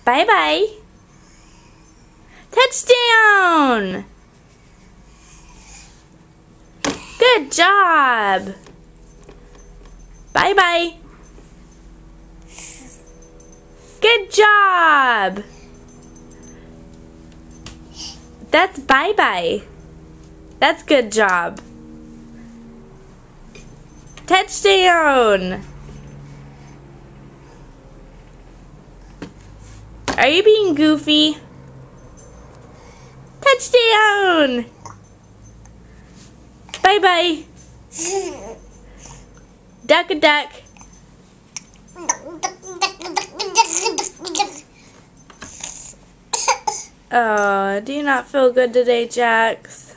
Bye-bye. Touchdown! Good job. Bye-bye. Good job. That's bye-bye. That's good job. Touchdown. Are you being goofy? Touchdown. Bye-bye. Duck a duck. Oh, do you not feel good today, Jax?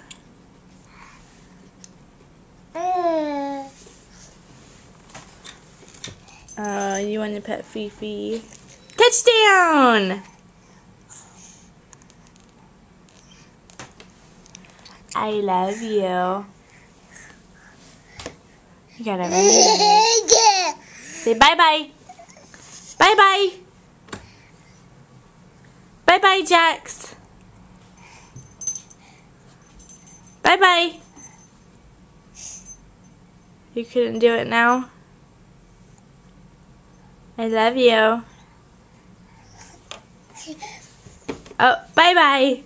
Oh, you want to pet Fifi? Touchdown! I love you. You got everything. Say bye-bye. Bye-bye. Bye-bye, Jax. Bye-bye. You couldn't do it now? I love you. Oh, bye-bye.